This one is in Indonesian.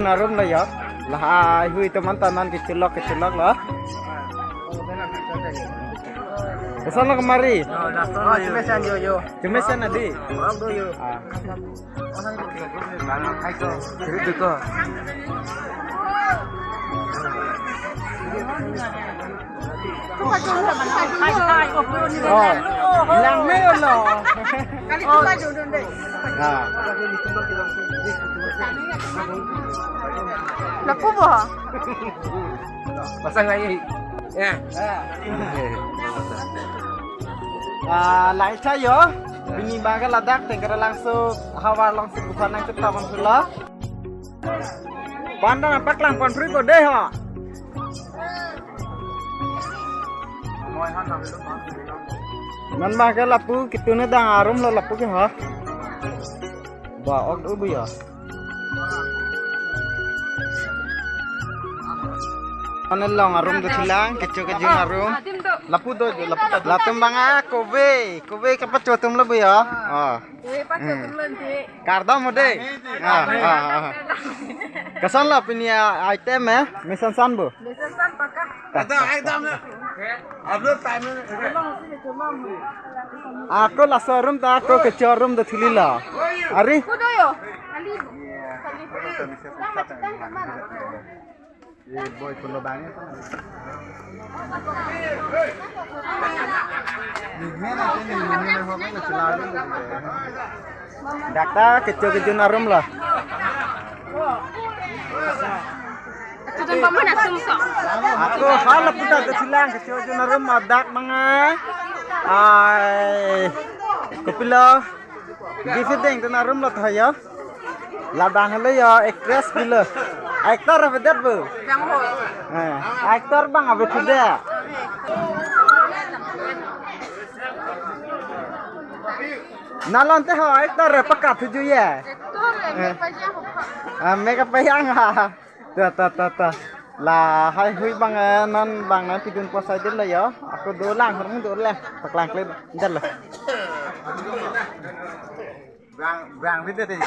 arum lah ya. Lah hui teman-teman kecelok lah. Kesana kemari. Cemesan yo. Cemesan adi. Orang do yo. Itu kok. Oh, lang me lo. Kali tu maju deh. Nah, Laku bah. Pasang lagi. Ya. lain saya. Bini bangga ladak tengkara langsung hawa langsung bukan nang kita pula. Pandang apa kelang pon free deh ha. Man bangga lapu kitune dang arum lo lapu ke ha. Ba ok ubu ya. Long arum do silang kecu arum. Lapu do latum banga kobe kapat cotum lo bu ya. Oh. Karda mode. Kesan lah punya item misan san bu. Besesan pakah. Ada item. Upload time. Aku lah serum tak aku kecorum do silila. Ari. Kudo yo. Boy pulo bangnya Dakta kecu narum lah. Sudah paman asum kok. Aku hal putar kecilang kecu narum adak mga ay kupilo gifideng tu narum lah thaya ladang le ya actress bila actor apa dat bu actor bang apa tidak nalon teh actor pakat tuju ya mega payang ha ta lah hai hui bang nan pidun puasa din lah ya aku dolang harus dolang paklang klip jar lah bang video tadi